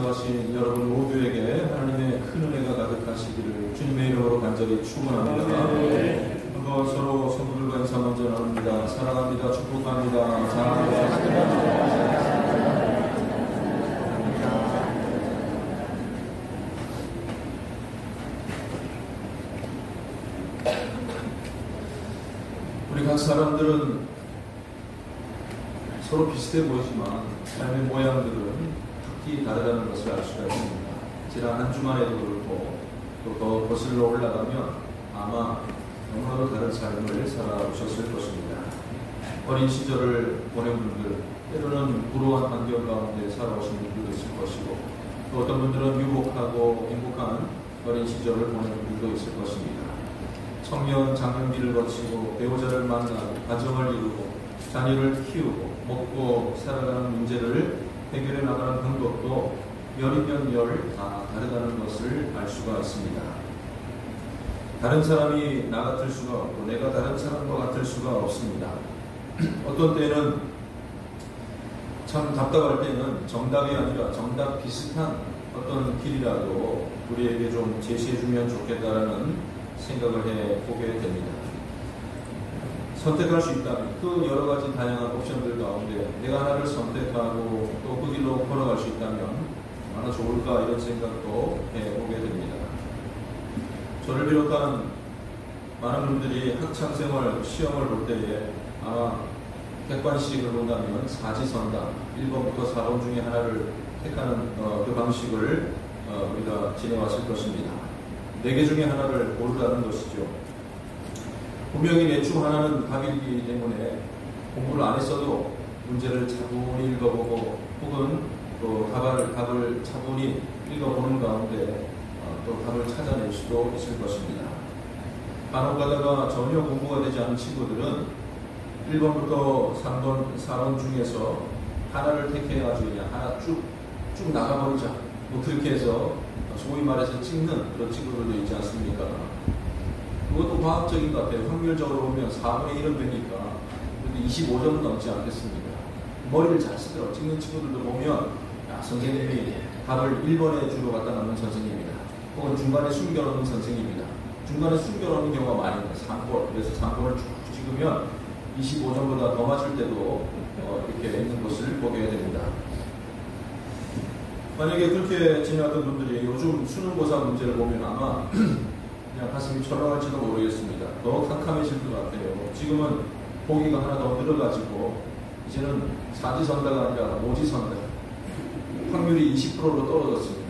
하신 여러분 모두에게 하나님의 큰 은혜가 가득하시기를 주님의 이름으로 간절히 축원합니다. 한번 서로 성도들과 인사 먼저 나눕니다. 사랑합니다. 축복합니다. 사랑합니다. 우리 각 사람들은 서로 비슷해 보이지만 삶의 모양들은 다르다는 것을 알 수가 있습니다. 지난 한 주만에도 그렇고 또 더 거슬러 올라가면 아마 너무나도 다른 삶을 살아오셨을 것입니다. 어린 시절을 보낸 분들, 때로는 불우한 환경 가운데 살아오신 분들도 있을 것이고 또 어떤 분들은 유복하고 행복한 어린 시절을 보낸 분들도 있을 것입니다. 청년 장년기를 거치고 배우자를 만나고 가정을 이루고 자녀를 키우고 먹고 살아가는 문제를 해결해 나가는 방법도 열이면 열 다 다르다는 것을 알 수가 있습니다. 다른 사람이 나 같을 수가 없고 내가 다른 사람과 같을 수가 없습니다. 어떤 때는 참 답답할 때는 정답이 아니라 정답 비슷한 어떤 길이라도 우리에게 좀 제시해주면 좋겠다라는 생각을 해보게 됩니다. 선택할 수 있다면 그 여러 가지 다양한 옵션들 가운데 내가 하나를 선택하고 또 그 길로 걸어갈 수 있다면 얼마나 좋을까 이런 생각도 해보게 됩니다. 저를 비롯한 많은 분들이 학창생활 시험을 볼 때에 아마 객관식을 본다면 사지선다 1번부터 4번 중에 하나를 택하는 그 방식을 우리가 지내왔을 것입니다. 4개 중에 하나를 고르라는 것이죠. 분명히 내 중 하나는 답이기 때문에 공부를 안 했어도 문제를 차분히 읽어보고 혹은 또 답을 차분히 읽어보는 가운데 또 답을 찾아낼 수도 있을 것입니다. 간혹 가다가 전혀 공부가 되지 않은 친구들은 1번부터 3번, 4번 중에서 하나를 택해가지고 그냥 하나 쭉 나가버리자. 뭐 그렇게 해서 소위 말해서 찍는 그런 친구들도 있지 않습니까? 그것도 과학적인 것 같아요. 확률적으로 보면 4분의 1은 되니까 25점 넘지 않겠습니까? 머리를 잘 쓰더라고요. 찍는 친구들도 보면 선생님이 답을 1번에 주로 갖다 놓는 선생님이다. 혹은 중간에 숨겨놓는 선생님이다. 중간에 숨겨놓는 경우가 많이 있어요. 3번. 그래서 3번을 쭉 찍으면 25점보다 더 맞을 때도 이렇게 있는 것을 보게 됩니다. 만약에 그렇게 지내왔던 분들이 요즘 수능고사 문제를 보면 아마 그냥 가슴이 철렁할지도 모르겠습니다. 더 캄캄해질 것 같아요. 지금은 보기가 하나 더 늘어가지고 이제는 사지선다가 아니라 모지선다. 확률이 20%로 떨어졌습니다.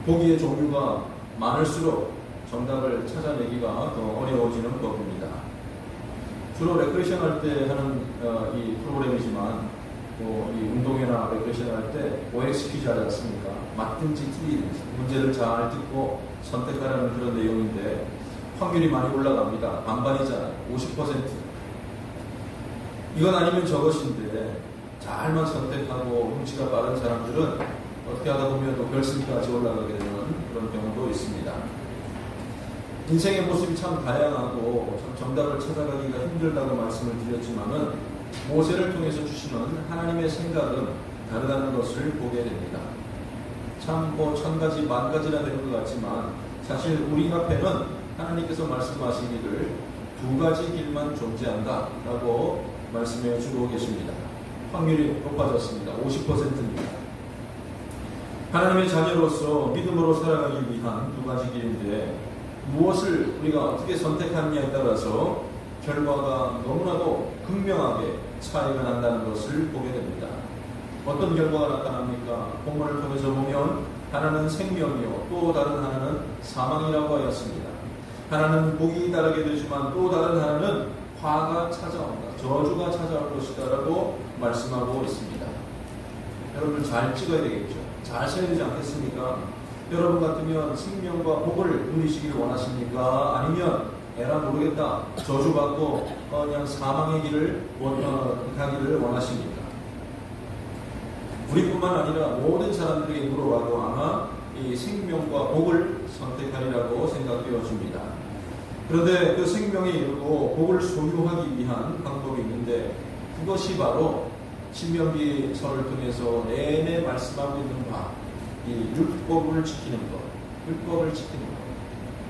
보기의 종류가 많을수록 정답을 찾아내기가 더 어려워지는 법입니다. 주로 레크레이션 할 때 하는 이 프로그램이지만 또 이 운동회나 레크레이션 할 때 OX 퀴즈 하지 않습니까? 맞든지 틀리든지 문제를 잘 듣고 선택하라는 그런 내용인데 확률이 많이 올라갑니다. 반반이잖아요. 50%. 이건 아니면 저것인데 잘만 선택하고 뭉치가 빠른 사람들은 어떻게 하다 보면 또 결승까지 올라가게 되는 그런 경우도 있습니다. 인생의 모습이 참 다양하고 참 정답을 찾아가기가 힘들다고 말씀을 드렸지만은 모세를 통해서 주시는 하나님의 생각은 다르다는 것을 보게 됩니다. 참 뭐 1000가지 만가지나 되는 것 같지만 사실 우리 앞에는 하나님께서 말씀하시기를 2가지 길만 존재한다 라고 말씀해 주고 계십니다. 확률이 높아졌습니다. 50%입니다. 하나님의 자녀로서 믿음으로 살아가기 위한 2가지 길인데 무엇을 우리가 어떻게 선택하느냐에 따라서 결과가 너무나도 극명하게 차이가 난다는 것을 보게 됩니다. 어떤 결과가 나타납니까? 본문을 통해서 보면 하나는 생명이요 또 다른 하나는 사망이라고 하였습니다. 하나는 복이 따르게 되지만 또 다른 하나는 화가 찾아온다. 저주가 찾아올 것이다 라고 말씀하고 있습니다. 여러분 잘 찍어야 되겠죠. 잘 써야 되지 않겠습니까? 여러분 같으면 생명과 복을 누리시기를 원하십니까? 아니면 에라 모르겠다. 저주받고 그냥 사망의 길을 가기를 원하십니까? 우리뿐만 아니라 모든 사람들에게 물어봐도 아마 이 생명과 복을 선택하리라고 생각되어집니다. 그런데 그 생명에 이르고 복을 소유하기 위한 방법이 있는데 그것이 바로 신명기서를 통해서 내내 말씀하고 있는 바 이 율법을 지키는 것, 율법을 지키는 것.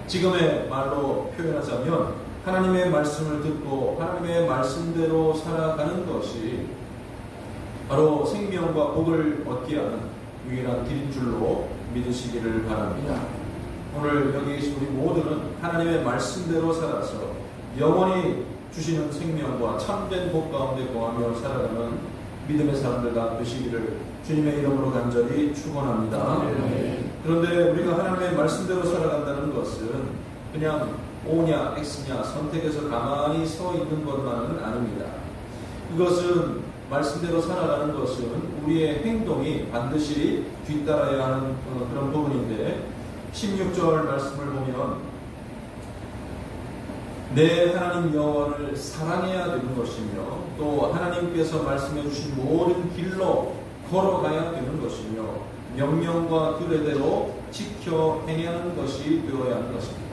지금의 말로 표현하자면 하나님의 말씀을 듣고 하나님의 말씀대로 살아가는 것이 바로 생명과 복을 얻게 하는 유일한 길인 줄로 믿으시기를 바랍니다. 오늘 여기 계신 우리 모두는 하나님의 말씀대로 살아서 영원히 주시는 생명과 참된 복 가운데 거하며 살아가는 믿음의 사람들 다 되시기를 주님의 이름으로 간절히 축원합니다. 그런데 우리가 하나님의 말씀대로 살아간다는 것은 그냥 O냐 X냐 선택해서 가만히 서 있는 것만은 아닙니다. 그것은 말씀대로 살아가는 것은 우리의 행동이 반드시 뒤따라야 하는 그런 부분인데 16절 말씀을 보면 내 하나님 여호와를 사랑해야 되는 것이며 또 하나님께서 말씀해 주신 모든 길로 걸어가야 되는 것이며 명령과 규례대로 지켜 행하는 것이 되어야 하는 것입니다.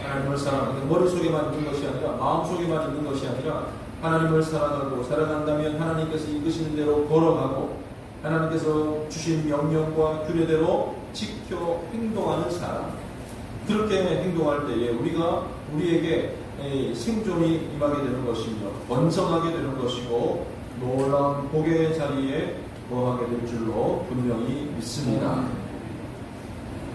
하나님을 사랑하는 머릿속에만 있는 것이 아니라 마음속에만 있는 것이 아니라 하나님을 사랑하고 살아간다면 하나님께서 이끄시는 대로 걸어가고 하나님께서 주신 명령과 규례대로 지켜 행동하는 사람, 그렇게 행동할 때에 우리에게 생존이 임하게 되는 것이며 번성하게 되는 것이고 놀라운 복의 자리에 거하게 될 줄로 분명히 믿습니다.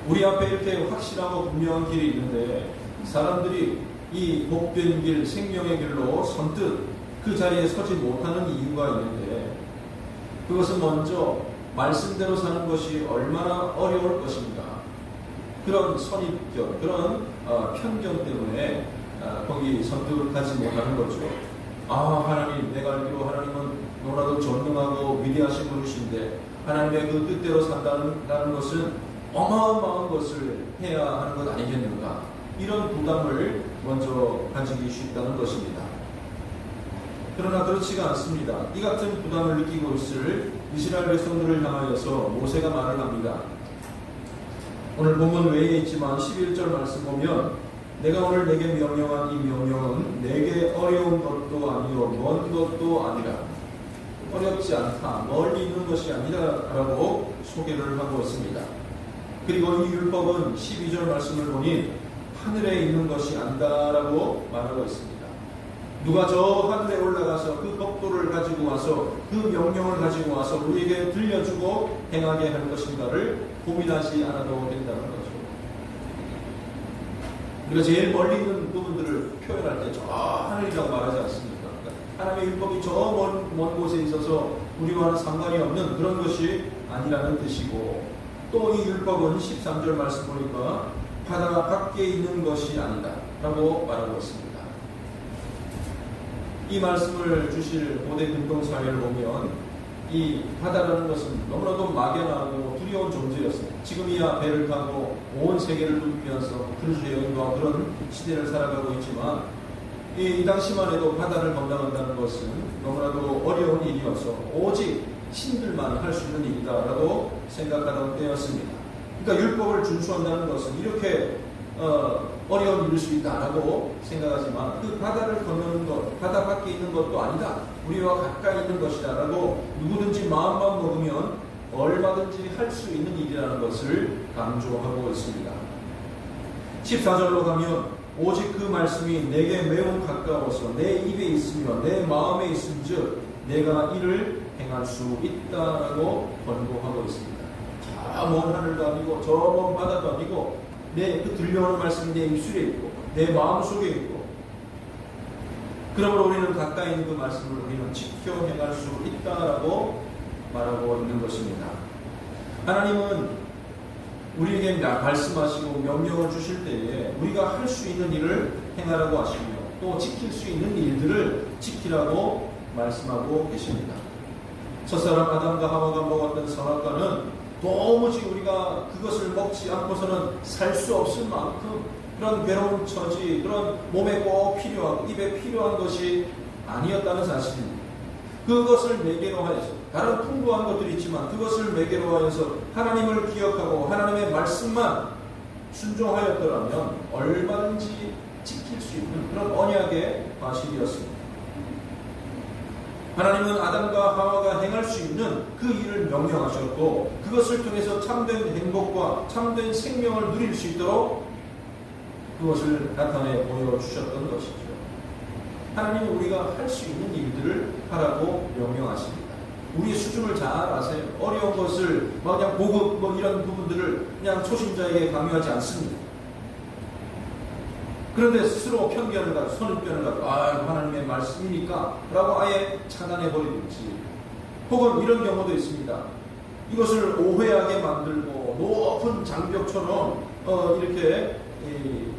우리 앞에 이렇게 확실하고 분명한 길이 있는데 사람들이 이 복된 길, 생명의 길로 선뜻 그 자리에 서지 못하는 이유가 있는데 그것은 먼저 말씀대로 사는 것이 얼마나 어려울 것인가, 그런 선입견, 그런 편견 때문에 거기 선택하지 못하는 거죠. 하나님, 내가 알기로 하나님은 너무나도 전능하고 위대하신 분이신데 하나님의 그 뜻대로 산다는 것은 어마어마한 것을 해야 하는 것 아니겠는가, 이런 부담을 먼저 가지기 쉽다는 것입니다. 그러나 그렇지가 않습니다. 이 같은 부담을 느끼고 있을 이스라엘 백성들을 향하여서 모세가 말을 합니다. 오늘 본문 외에 있지만 11절 말씀 보면 내가 오늘 내게 명령한 이 명령은 내게 어려운 것도 아니요 먼 것도 아니라, 어렵지 않다, 멀리 있는 것이 아니라 라고 소개를 하고 있습니다. 그리고 이 율법은 12절 말씀을 보니 하늘에 있는 것이 아니다라고 말하고 있습니다. 누가 저 하늘에 올라가서 그 법도를 가지고 와서 그 명령을 가지고 와서 우리에게 들려주고 행하게 할 것인가를 고민하지 않아도 된다는 거죠. 우리가 제일 멀리 있는 부분들을 표현할 때 저 하늘이라고 말하지 않습니까? 하나님의 율법이 저 먼 곳에 있어서 우리와는 상관이 없는 그런 것이 아니라는 뜻이고, 또 이 율법은 13절 말씀 보니까 바다 밖에 있는 것이 아니다 라고 말하고 있습니다. 이 말씀을 주실 고대 근동사회를 보면 이 바다라는 것은 너무나도 막연하고 두려운 존재였습니다. 지금이야 배를 타고 온 세계를 누비면서 크루즈 여행과 그런 시대를 살아가고 있지만 이 당시만 해도 바다를 건너간다는 것은 너무나도 어려운 일이어서 오직 신들만 할 수 있는 일이다라고 생각하던 때였습니다. 그러니까 율법을 준수한다는 것은 이렇게 어려운 일일 수 있다라고 생각하지만 그 바다를 건너는 것, 바다 밖에 있는 것도 아니다, 우리와 가까이 있는 것이다 라고 누구든지 마음만 먹으면 얼마든지 할 수 있는 일이라는 것을 강조하고 있습니다. 14절로 가면 오직 그 말씀이 내게 매우 가까워서 내 입에 있으며 내 마음에 있은즉 내가 이를 행할 수 있다라고 권고하고 있습니다. 저 먼 하늘도 아니고 저 먼 바다도 아니고 그 들려오는 말씀이 내 입술에 있고 내 마음속에 있고, 그러므로 우리는 가까이 있는 그 말씀을 우리는 지켜 행할 수 있다라고 말하고 있는 것입니다. 하나님은 우리에게 말씀하시고 명령을 주실 때에 우리가 할 수 있는 일을 행하라고 하시며 또 지킬 수 있는 일들을 지키라고 말씀하고 계십니다. 첫사람 아담과 하와가 먹었던 선악과는 도무지 우리가 그것을 먹지 않고서는 살 수 없을 만큼 그런 괴로운 처지, 그런 몸에 꼭 필요하고 입에 필요한 것이 아니었다는 사실입니다. 그것을 매개로 하여서 다른 풍부한 것들이 있지만 그것을 매개로 하여서 하나님을 기억하고 하나님의 말씀만 순종하였더라면 얼마든지 지킬 수 있는 그런 언약의 과실이었습니다. 하나님은 아담과 하와가 행할 수 있는 그 일을 명령하셨고 그것을 통해서 참된 행복과 참된 생명을 누릴 수 있도록 그것을 나타내 보여주셨던 것이죠. 하나님은 우리가 할 수 있는 일들을 하라고 명령하십니다. 우리의 수준을 잘 아세요. 어려운 것을 그냥 보급 이런 부분들을 그냥 초심자에게 강요하지 않습니다. 그런데 스스로 편견을 가지고 선입견을 가지고 하나님의 말씀이니까 라고 아예 차단해버리든지 혹은 이런 경우도 있습니다. 이것을 오해하게 만들고 높은 장벽처럼 이렇게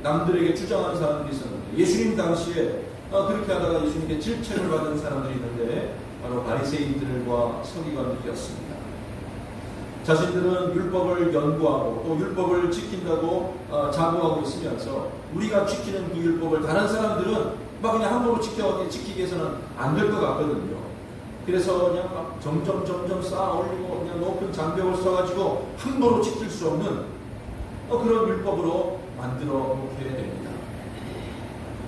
남들에게 주장하는 사람들이 있었는데 예수님 당시에 그렇게 하다가 예수님께 질책을 받은 사람들이 있는데 바로 바리새인들과 서기관들이었습니다. 자신들은 율법을 연구하고 또 율법을 지킨다고 자부하고 있으면서 우리가 지키는 그 율법을 다른 사람들은 막 그냥 함부로 지키기 위해서는 안 될 것 같거든요. 그래서 그냥 막 점점 쌓아 올리고 그냥 높은 장벽을 써가지고 함부로 지킬 수 없는 그런 율법으로 만들어 놓게 됩니다.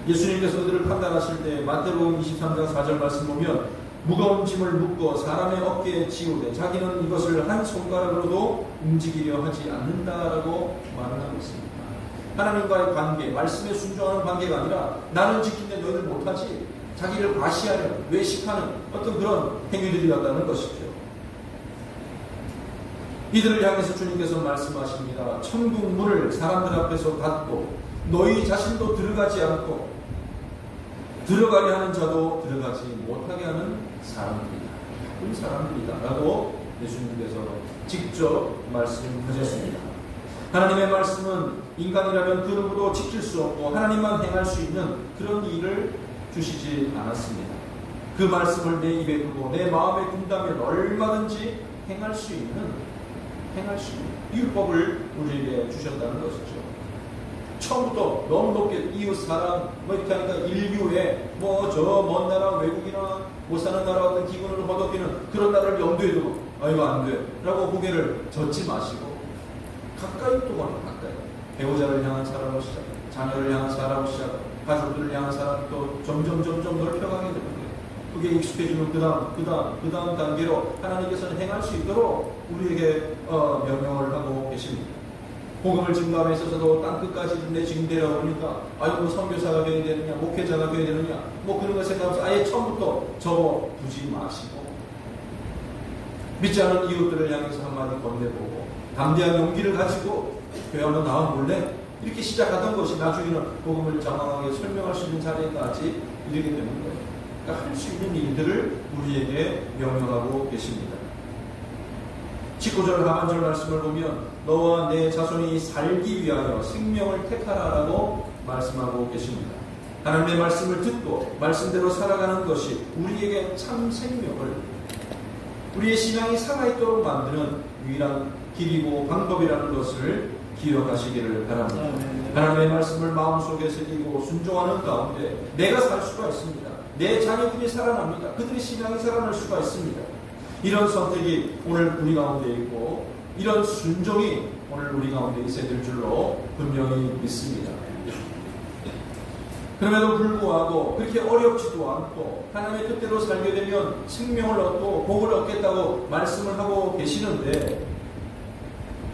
예수님께서 그들을 판단하실 때 마태복음 23장 4절 말씀 보면 무거운 짐을 묶고 사람의 어깨에 지우되 자기는 이것을 한 손가락으로도 움직이려 하지 않는다라고 말을 하고 있습니다. 하나님과의 관계, 말씀에 순종하는 관계가 아니라 나는 지키는데 너희들 못하지, 자기를 과시하려는, 외식하는 어떤 그런 행위들이었다는 것이죠. 이들을 향해서 주님께서 말씀하십니다. 천국 문을 사람들 앞에서 닫고 너희 자신도 들어가지 않고 들어가려 하는 자도 들어가지 못하게 하는 사람들이다. 나쁜 사람들이다. 라고 예수님께서 직접 말씀하셨습니다. 하나님의 말씀은 인간이라면 그 누구도 지킬 수 없고 하나님만 행할 수 있는 그런 일을 주시지 않았습니다. 그 말씀을 내 입에 두고 내 마음에 둔다면 얼마든지 행할 수 있는 율법을 우리에게 주셨다는 것이죠. 처음부터 너무 높게 이웃 사랑 이렇게 하니까 인류에 저 먼 나라 외국이나 못 사는 나라 같은 기근을 허덕이는 그런 나라를 염두에 두고 이거 안 돼 라고 고개를 젓지 마시고 가까이 또 가까이 배우자를 향한 사랑으로 시작, 자녀를 향한 사랑으로 시작, 가족들을 향한 사랑을 또 점점 넓혀가게 되는데 그게 익숙해지면 그 다음 단계로 하나님께서는 행할 수 있도록 우리에게 명령을 하고 계십니다. 복음을 증거함에 있어서도 땅끝까지 내 지금 데려오니까 선교사가 되어야 되느냐, 목회자가 되어야 되느냐 그런 걸 생각하면서 아예 처음부터 접어두지 마시고 믿지 않은 이웃들을 향해서 한마디 건네보고 담대한 용기를 가지고 교회 한번 나와볼래? 이렇게 시작하던 것이 나중에는 복음을 장황하게 설명할 수 있는 자리까지 이르게 되는 거예요. 그러니까 할 수 있는 일들을 우리에게 명령하고 계십니다. 19절 하반절 말씀을 보면 너와 내 자손이 살기 위하여 생명을 택하라라고 말씀하고 계십니다. 하나님의 말씀을 듣고 말씀대로 살아가는 것이 우리에게 참 생명을, 우리의 신앙이 살아있도록 만드는 유일한 길이고 방법이라는 것을 기억하시기를 바랍니다. 하나님의 말씀을 마음속에 새기고 순종하는 가운데 내가 살 수가 있습니다. 내 자녀들이 살아납니다. 그들의 신앙이 살아날 수가 있습니다. 이런 선택이 오늘 우리 가운데 있고 이런 순종이 오늘 우리 가운데 있어야 될 줄로 분명히 믿습니다. 그럼에도 불구하고 그렇게 어렵지도 않고 하나님의 뜻대로 살게 되면 생명을 얻고 복을 얻겠다고 말씀을 하고 계시는데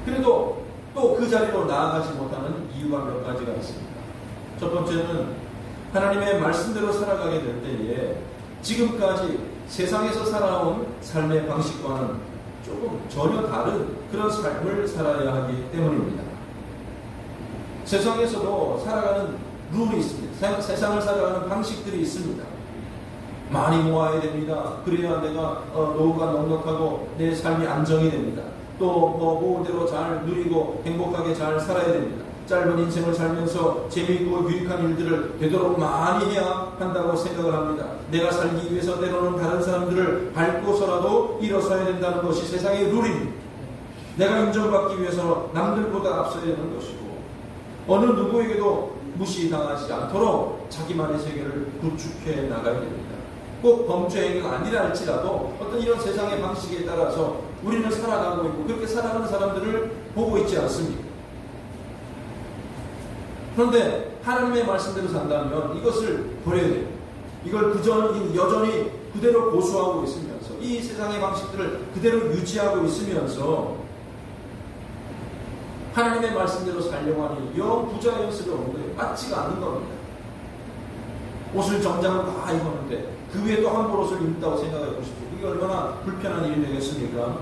그래도 또 그 자리로 나아가지 못하는 이유가 몇 가지가 있습니다. 첫 번째는 하나님의 말씀대로 살아가게 될 때에 지금까지 세상에서 살아온 삶의 방식과는 조금 전혀 다른 그런 삶을 살아야 하기 때문입니다. 세상에서도 살아가는 룰이 있습니다. 세상을 살아가는 방식들이 있습니다. 많이 모아야 됩니다. 그래야 내가 노후가 넉넉하고 내 삶이 안정이 됩니다. 또 모은 대로 잘 누리고 행복하게 잘 살아야 됩니다. 짧은 인생을 살면서 재미있고 유익한 일들을 되도록 많이 해야 한다고 생각을 합니다. 내가 살기 위해서 때로는 다른 사람들을 밟고서라도 일어서야 된다는 것이 세상의 룰입니다. 내가 인정받기 위해서 남들보다 앞서야 되는 것이고 어느 누구에게도 무시당하지 않도록 자기만의 세계를 구축해 나가야 됩니다. 꼭 범죄 행위가 아니라 할지라도 어떤 이런 세상의 방식에 따라서 우리는 살아가고 있고 그렇게 살아가는 사람들을 보고 있지 않습니까? 그런데 하나님의 말씀대로 산다면 이것을 버려야 돼요. 이걸 여전히 그대로 고수하고 있으면서 이 세상의 방식들을 그대로 유지하고 있으면서 하나님의 말씀대로 살려고 하니 영 부자 연습이 없는 거예요. 맞지가 않는 겁니다. 옷을 정장을 다 입었는데 그 위에 또 한 벌 옷을 입는다고 생각해 보십시오. 그게 얼마나 불편한 일이 되겠습니까?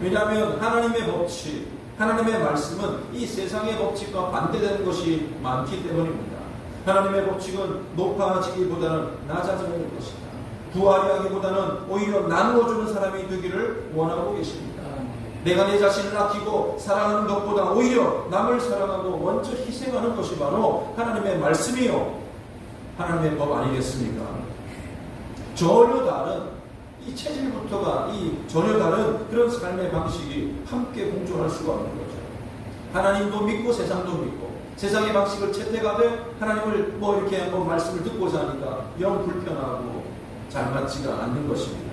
왜냐하면 하나님의 법칙, 하나님의 말씀은 이 세상의 법칙과 반대되는 것이 많기 때문입니다. 하나님의 법칙은 높아지기보다는 낮아지는 것이다. 부활이 하기보다는 오히려 나누어주는 사람이 되기를 원하고 계십니다. 내가 내 자신을 아끼고 사랑하는 것보다 오히려 남을 사랑하고 먼저 희생하는 것이 바로 하나님의 말씀이요 하나님의 법 아니겠습니까? 전혀 다른 이 체질부터가 전혀 다른 그런 삶의 방식이 함께 공존할 수가 없는 거죠. 하나님도 믿고 세상도 믿고 세상의 방식을 채택하되 하나님을 이렇게 한번 말씀을 듣고자 하니까 영 불편하고 잘 맞지가 않는 것입니다.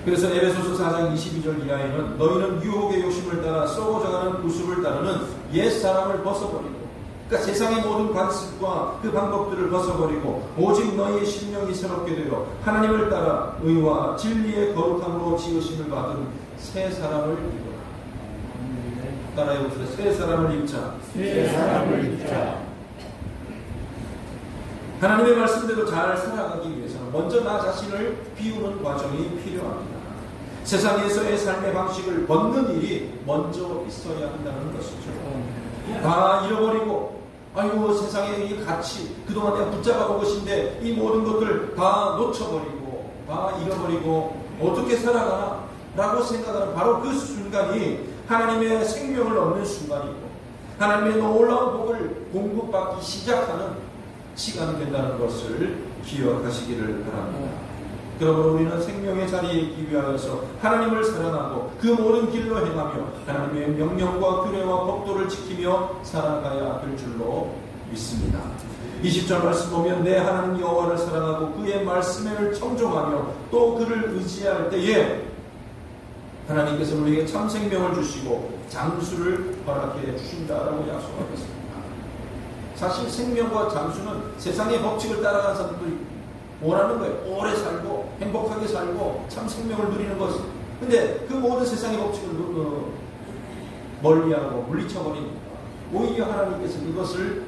그래서 에베소서 4장 22절 이하에는 너희는 유혹의 욕심을 따라 썩어져가는 구습을 따르는 옛사람을 벗어버리고 그러니까 세상의 모든 관습과 그 방법들을 벗어버리고 오직 너희의 심령이 새롭게 되어 하나님을 따라 의와 진리의 거룩함으로 지으심을 받은 새 사람을 입어라. 따라해보세요. 새 사람을 입자. 새 사람을 입자. 하나님의 말씀대로 잘 살아가기 위해서는 먼저 나 자신을 비우는 과정이 필요합니다. 세상에서의 삶의 방식을 벗는 일이 먼저 있어야 한다는 것이죠. 다 잃어버리고 아이고 세상의 이 가치 그동안 내가 붙잡아온 것인데 이 모든 것들 다 놓쳐버리고 다 잃어버리고 어떻게 살아가나 라고 생각하는 바로 그 순간이 하나님의 생명을 얻는 순간이고 하나님의 놀라운 복을 공급받기 시작하는 시간이 된다는 것을 기억하시기를 바랍니다. 그러므로 우리는 생명의 자리에 있기 위하여서 하나님을 사랑하고 그 모든 길로 행하며 하나님의 명령과 규례와 법도를 지키며 살아가야 될 줄로 믿습니다. 20절 말씀 보면 내 하나님 여호와를 사랑하고 그의 말씀을 청종하며 또 그를 의지할 때에 하나님께서 우리에게 참 생명을 주시고 장수를 허락해 주신다라고 약속하셨습니다. 사실 생명과 장수는 세상의 법칙을 따라가는 사람들이 원하는 거예요. 오래 살고 행복하게 살고 참 생명을 누리는 것. 근데 그 모든 세상의 법칙을 멀리하고 물리쳐버리니까 오히려 하나님께서 그것을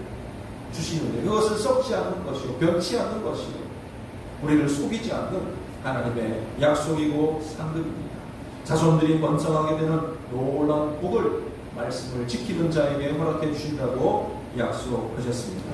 주시는데 그것을 썩지 않는 것이요 변치 않는 것이요 우리를 속이지 않는 하나님의 약속이고 상급입니다. 자손들이 번성하게 되는 놀라운 복을 말씀을 지키는 자에게 허락해 주신다고 약속하셨습니다.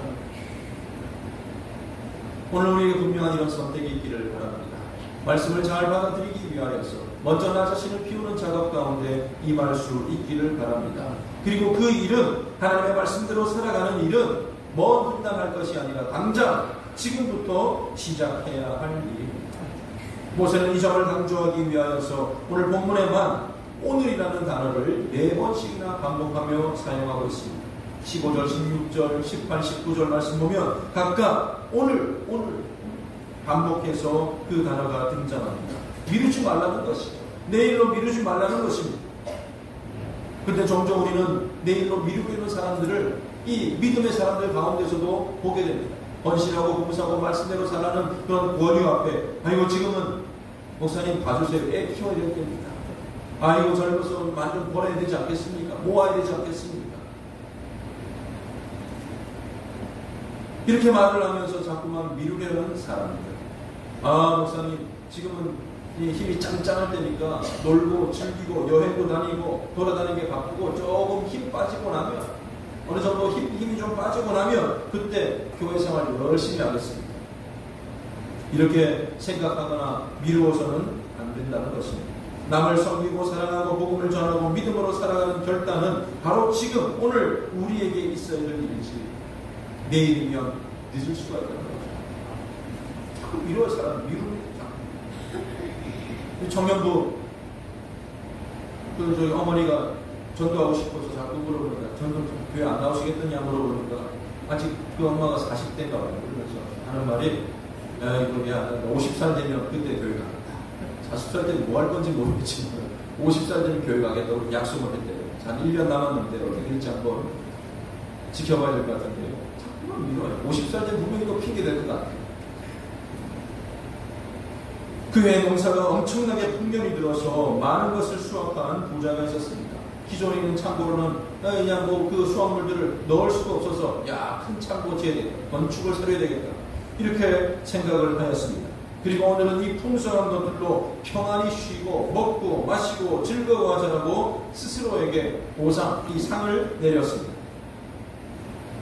오늘 우리에게 분명한 이런 선택이 있기를 바랍니다. 말씀을 잘 받아들이기 위하여서 먼저 나 자신을 피우는 작업 가운데 임할 수 있기를 바랍니다. 그리고 그 일은 하나님의 말씀대로 살아가는 일은 먼 훗날 할 것이 아니라 당장 지금부터 시작해야 할 일입니다. 모세는 이 점을 강조하기 위하여서 오늘 본문에만 오늘이라는 단어를 4번씩이나 반복하며 사용하고 있습니다. 15절, 16절, 18, 19절 말씀 보면 각각 오늘 반복해서 그 단어가 등장합니다. 미루지 말라는 것이죠. 내일로 미루지 말라는 것입니다. 그런데 종종 우리는 내일로 미루고 있는 사람들을 이 믿음의 사람들 가운데서도 보게 됩니다. 헌신하고 봉사하고 말씀대로 살아가는 그런 권유 앞에 아이고 지금은 목사님 봐주세요. 애 키워야 될 때입니다. 아이고 젊어서 많이 좀 벌어야 되지 않겠습니까? 모아야 되지 않겠습니까? 이렇게 말을 하면서 자꾸만 미루려는 사람들. 아 목사님 지금은 힘이 짱짱할 때니까 놀고 즐기고 여행도 다니고 돌아다니는 게 바쁘고 조금 힘 빠지고 나면 어느 정도 힘이 좀 빠지고 나면 그때 교회 생활 열심히 하겠습니다. 이렇게 생각하거나 미루어서는 안 된다는 것입니다. 남을 섬기고 사랑하고 복음을 전하고 믿음으로 살아가는 결단은 바로 지금 오늘 우리에게 있어야 될 일이지 내일이면 늦을 수가 있다는 거죠. 자꾸 미뤄 사람 미룹니다. 청년부 저희 어머니가 전도하고 싶어서 자꾸 물어보니까 전도 교회 안 나오시겠느냐 물어보니까 아직 그 엄마가 40대인가 봐요. 그러면서 하는 말이 야 50살 되면 그때 교회 가겠다. 40살 때는 뭐 할 건지 모르겠지만 50살 되면 교회 가겠다고 약속을 했대요. 한 1년 남았는데 어떻게 될지 한번 지켜봐야 될 것 같은데요. 자꾸만 미뤄요. 50살 되면 분명히 또 핑계 될 것 같아요. 그의 농사가 엄청나게 풍년이 들어서 많은 것을 수확한 부자가 있었습니다. 기존에 있는 창고로는 그냥 그 수확물들을 넣을 수가 없어서 큰 창고 지어야 되겠다, 건축을 세워야 되겠다, 이렇게 생각을 하였습니다. 그리고 오늘은 이 풍성한 것들로 평안히 쉬고 먹고 마시고 즐거워하자라고 스스로에게 보상, 이 상을 내렸습니다.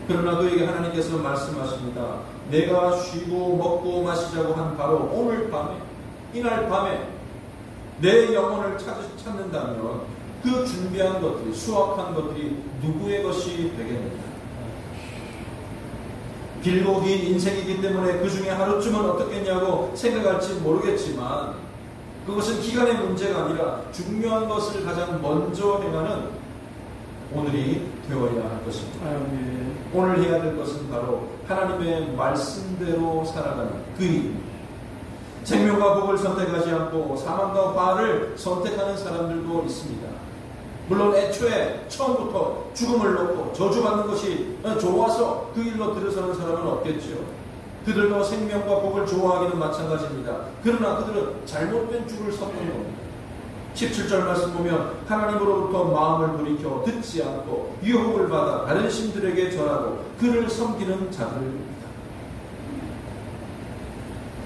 그러나 그에게 하나님께서 말씀하십니다. 내가 쉬고 먹고 마시자고 한 바로 오늘 밤에, 이날 밤에 내 영혼을 찾는다면 그 준비한 것들이, 수확한 것들이 누구의 것이 되겠느냐. 길고 긴 인생이기 때문에 그 중에 하루쯤은 어떻겠냐고 생각할지 모르겠지만 그것은 기간의 문제가 아니라 중요한 것을 가장 먼저 행하는 오늘이 되어야 할 것입니다. 오늘 해야 될 것은 바로 하나님의 말씀대로 살아가는 그 일입니다. 생명과 복을 선택하지 않고 사망과 화를 선택하는 사람들도 있습니다. 물론 애초에 처음부터 죽음을 놓고 저주받는 것이 좋아서 그 일로 들어서는 사람은 없겠죠. 그들도 생명과 복을 좋아하기는 마찬가지입니다. 그러나 그들은 잘못된 죽을 섰던 겁니다. 17절 말씀 보면 하나님으로부터 마음을 돌이켜 듣지 않고 유혹을 받아 다른 신들에게 절하고 그를 섬기는 자들입니다.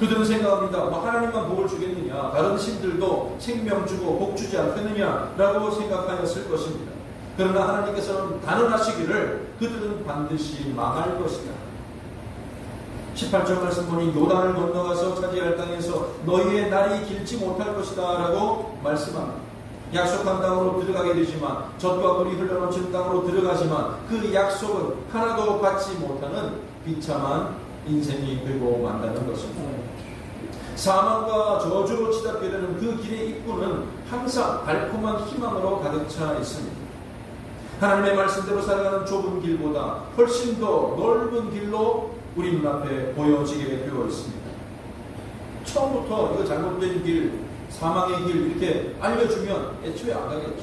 그들은 생각합니다. 하나님만 복을 주겠느냐, 다른 신들도 생명 주고 복 주지 않겠느냐라고 생각하였을 것입니다. 그러나 하나님께서는 단언하시기를 그들은 반드시 망할 것이다. 18절 말씀 보니 요단을 건너가서 차지할 땅에서 너희의 날이 길지 못할 것이다 라고 말씀합니다. 약속한 땅으로 들어가게 되지만, 젖과 꿀이 흘러넘치는 땅으로 들어가지만 그 약속은 하나도 받지 못하는 비참한 인생이 되고 만다는 것입니다. 사망과 저주로 치닫게 되는 그 길의 입구는 항상 달콤한 희망으로 가득 차 있습니다. 하나님의 말씀대로 살아가는 좁은 길보다 훨씬 더 넓은 길로 우리 눈앞에 보여지게 되어 있습니다. 처음부터 이거 잘못된 길, 사망의 길 이렇게 알려주면 애초에 안 가겠죠.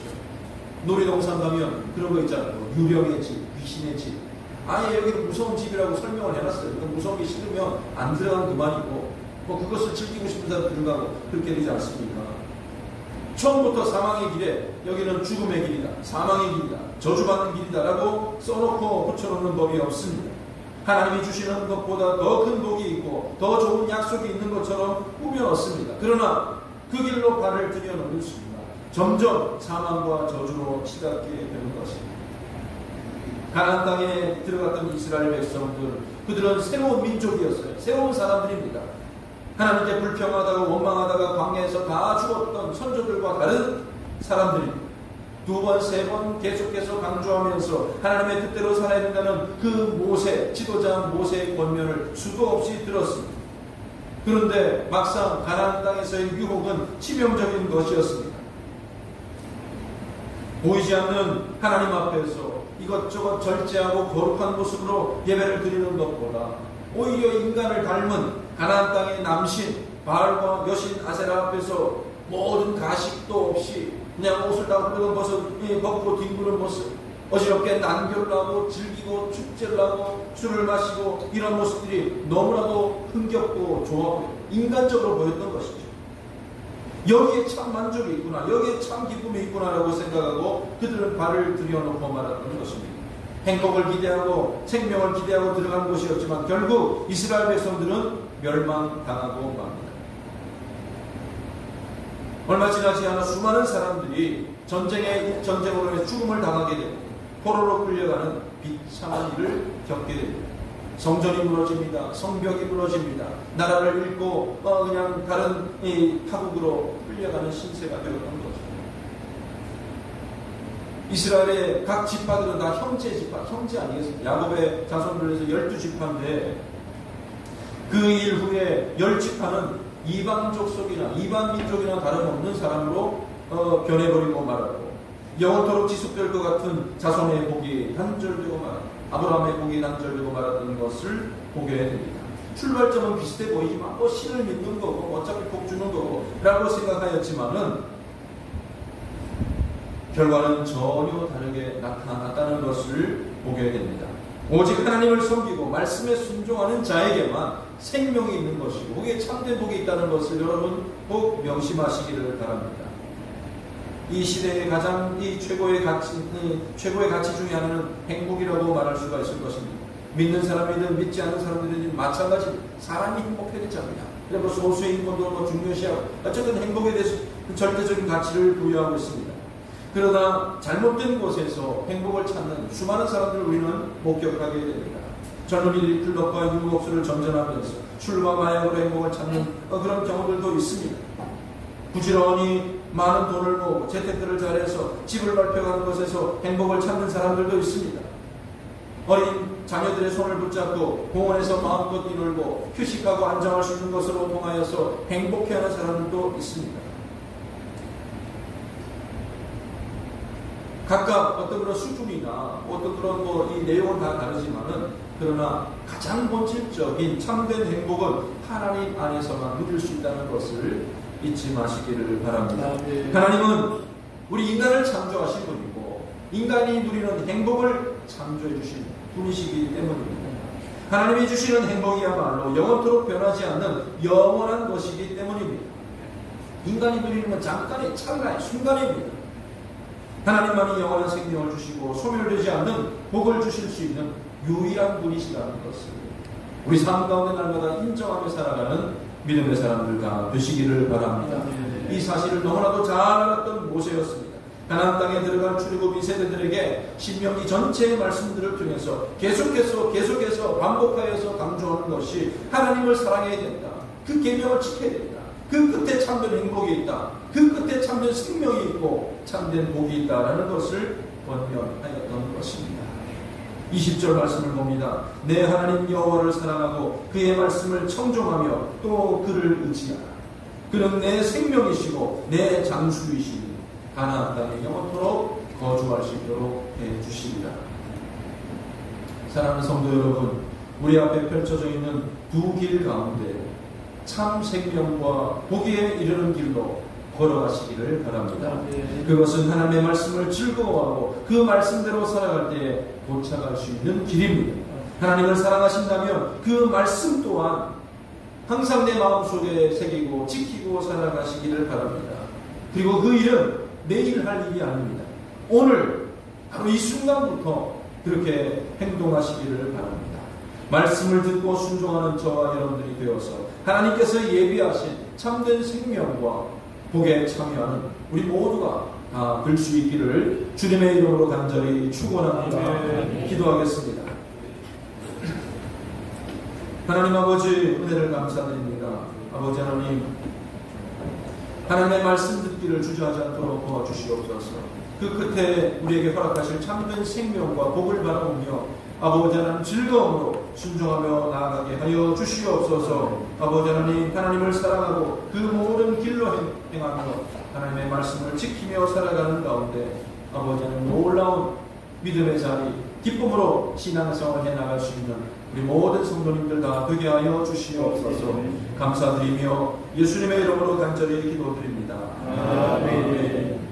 놀이동산 가면 그런 거 있잖아요. 유령의 집, 귀신의 집. 아예 여기는 무서운 집이라고 설명을 해놨어요. 그러니까 무서움이 싫으면 안 들어가면 그만이고, 그것을 즐기고 싶은 사람 들어가고 그렇게 되지 않습니까? 처음부터 사망의 길에 여기는 죽음의 길이다, 사망의 길이다, 저주받는 길이다 라고 써놓고 붙여놓는 법이 없습니다. 하나님이 주시는 것보다 더 큰 복이 있고 더 좋은 약속이 있는 것처럼 꾸며놓습니다. 그러나 그 길로 발을 들여놓는 순간 점점 사망과 저주로 치닫게 되는 것입니다. 가나안 땅에 들어갔던 이스라엘 백성들, 그들은 새로운 민족이었어요. 새로운 사람들입니다. 하나님께 불평하다가 원망하다가 광야에서 다 죽었던 선조들과 다른 사람들입니다. 두 번, 세 번 계속해서 강조하면서 하나님의 뜻대로 살아야 된다는 그 모세, 지도자 모세의 권면을 수도 없이 들었습니다. 그런데 막상 가나안 땅에서의 유혹은 치명적인 것이었습니다. 보이지 않는 하나님 앞에서 이것저것 절제하고 거룩한 모습으로 예배를 드리는 것보다 오히려 인간을 닮은 가나안 땅의 남신 바알과 여신 아세라 앞에서 모든 가식도 없이 그냥 옷을 다 흘러간 벗고 뒹구는 모습, 어지럽게 난교를 하고 즐기고 축제를 하고 술을 마시고 이런 모습들이 너무나도 흥겹고 좋아 보여, 인간적으로 보였던 것이죠. 여기에 참 만족이 있구나, 여기에 참 기쁨이 있구나라고 생각하고 그들은 발을 들여놓고 말았던 것입니다. 행복을 기대하고 생명을 기대하고 들어간 곳이었지만 결국 이스라엘 백성들은 멸망당하고 맙니다. 얼마 지나지 않아 수많은 사람들이 전쟁으로 인해 죽음을 당하게 되고 포로로 끌려가는 비참한 일을 겪게 됩니다. 성전이 무너집니다. 성벽이 무너집니다. 나라를 잃고 그냥 다른 타국으로 끌려가는 신세가 되었던 거죠. 이스라엘의 각 지파들은 다 형제 지파, 형제 아니겠습니까? 야곱의 자손들에서 12지파인데 그 일 후에 10지파는 이방 족속이나 이방 민족이나 다름없는 사람으로 변해버리고 말하고 영원토록 지속될 것 같은 자손의 복이 단절되고 말하고 아브라함의 복이 단절되고 말았던 것을 보게 됩니다. 출발점은 비슷해 보이지만 신을 믿는 거고 어차피 복 주는 거고 라고 생각하였지만은 결과는 전혀 다르게 나타났다는 것을 보게 됩니다. 오직 하나님을 섬기고 말씀에 순종하는 자에게만 생명이 있는 것이고 거기에 참된 복이 있다는 것을 여러분 꼭 명심하시기를 바랍니다. 이 시대의 가장 최고의 가치 중에 하나는 행복이라고 말할 수가 있을 것입니다. 믿는 사람이든 믿지 않는 사람들이든 마찬가지. 사람이 행복해야 되지 않느냐. 그리고 소수의 인권도 중요시하고 어쨌든 행복에 대해서 절대적인 가치를 부여하고 있습니다. 그러나 잘못된 곳에서 행복을 찾는 수많은 사람들을 우리는 목격하게 됩니다. 젊은이들이 클럽과 유흥업소를 전전하면서 술과 마약으로 행복을 찾는 그런 경우들도 있습니다. 부지런히 많은 돈을 모으고 재테크를 잘해서 집을 발표하는 것에서 행복을 찾는 사람들도 있습니다. 어린 자녀들의 손을 붙잡고 공원에서 마음껏 뛰놀고 휴식하고 안정할 수 있는 것으로 통하여서 행복해하는 사람들도 있습니다. 각각 어떤 그런 수준이나 어떤 그런 이 내용은 다 다르지만은 그러나 가장 본질적인 참된 행복은 하나님 안에서만 누릴 수 있다는 것을 잊지 마시기를 바랍니다. 하나님은 우리 인간을 창조하신 분이고 인간이 누리는 행복을 창조해 주신 분이시기 때문입니다. 하나님이 주시는 행복이야말로 영원토록 변하지 않는 영원한 것이기 때문입니다. 인간이 누리는 건 잠깐의 찰나의 순간입니다. 하나님만이 영원한 생명을 주시고 소멸되지 않는 복을 주실 수 있는 유일한 분이시라는 것을 우리 삶 가운데 날마다 인정하며 살아가는 믿음의 사람들 다 되시기를 바랍니다. 이 사실을 너무나도 잘 알았던 모세였습니다. 가나안 땅에 들어갈 출애굽 2세대들에게 신명기 전체의 말씀들을 통해서 계속해서 반복하여서 강조하는 것이 하나님을 사랑해야 된다. 그 계명을 지켜야 된다. 그 끝에 참된 행복이 있다. 그 끝에 참된 생명이 있고 참된 복이 있다라는 것을 권면하였던 것입니다. 20절 말씀을 봅니다. 내 하나님 여호와를 사랑하고 그의 말씀을 청종하며 또 그를 의지하라. 그는 내 생명이시고 내 장수이시니 가나안 땅에 영원토록 거주할 수 있도록 해주시리라. 사랑하는 성도 여러분, 우리 앞에 펼쳐져 있는 두 길 가운데 참 생명과 복에 이르는 길로 걸어가시기를 바랍니다. 그것은 하나님의 말씀을 즐거워하고 그 말씀대로 살아갈 때에 도착할 수 있는 길입니다. 하나님을 사랑하신다면 그 말씀 또한 항상 내 마음속에 새기고 지키고 살아가시기를 바랍니다. 그리고 그 일은 내일 할 일이 아닙니다. 오늘 바로 이 순간부터 그렇게 행동하시기를 바랍니다. 말씀을 듣고 순종하는 저와 여러분들이 되어서 하나님께서 예비하신 참된 생명과 복에 참여하는 우리 모두가 다 될 수 있기를 주님의 이름으로 간절히 축원합니다. 기도하겠습니다. 하나님 아버지 은혜를 감사드립니다. 아버지 하나님, 하나님의 말씀 듣기를 주저하지 않도록 도와주시옵소서. 그 끝에 우리에게 허락하실 참된 생명과 복을 바라보며 아버지 하나님 즐거움으로 순종하며 나아가게 하여 주시옵소서. 아버지 하나님, 하나님을 사랑하고 그 모든 길로 행하며 하나님의 말씀을 지키며 살아가는 가운데 아버지 하나님 놀라운 믿음의 자리, 기쁨으로 신앙생활을 해나갈 수 있는 우리 모든 성도님들 다 되게 하여 주시옵소서. 감사드리며 예수님의 이름으로 간절히 기도드립니다. 아멘.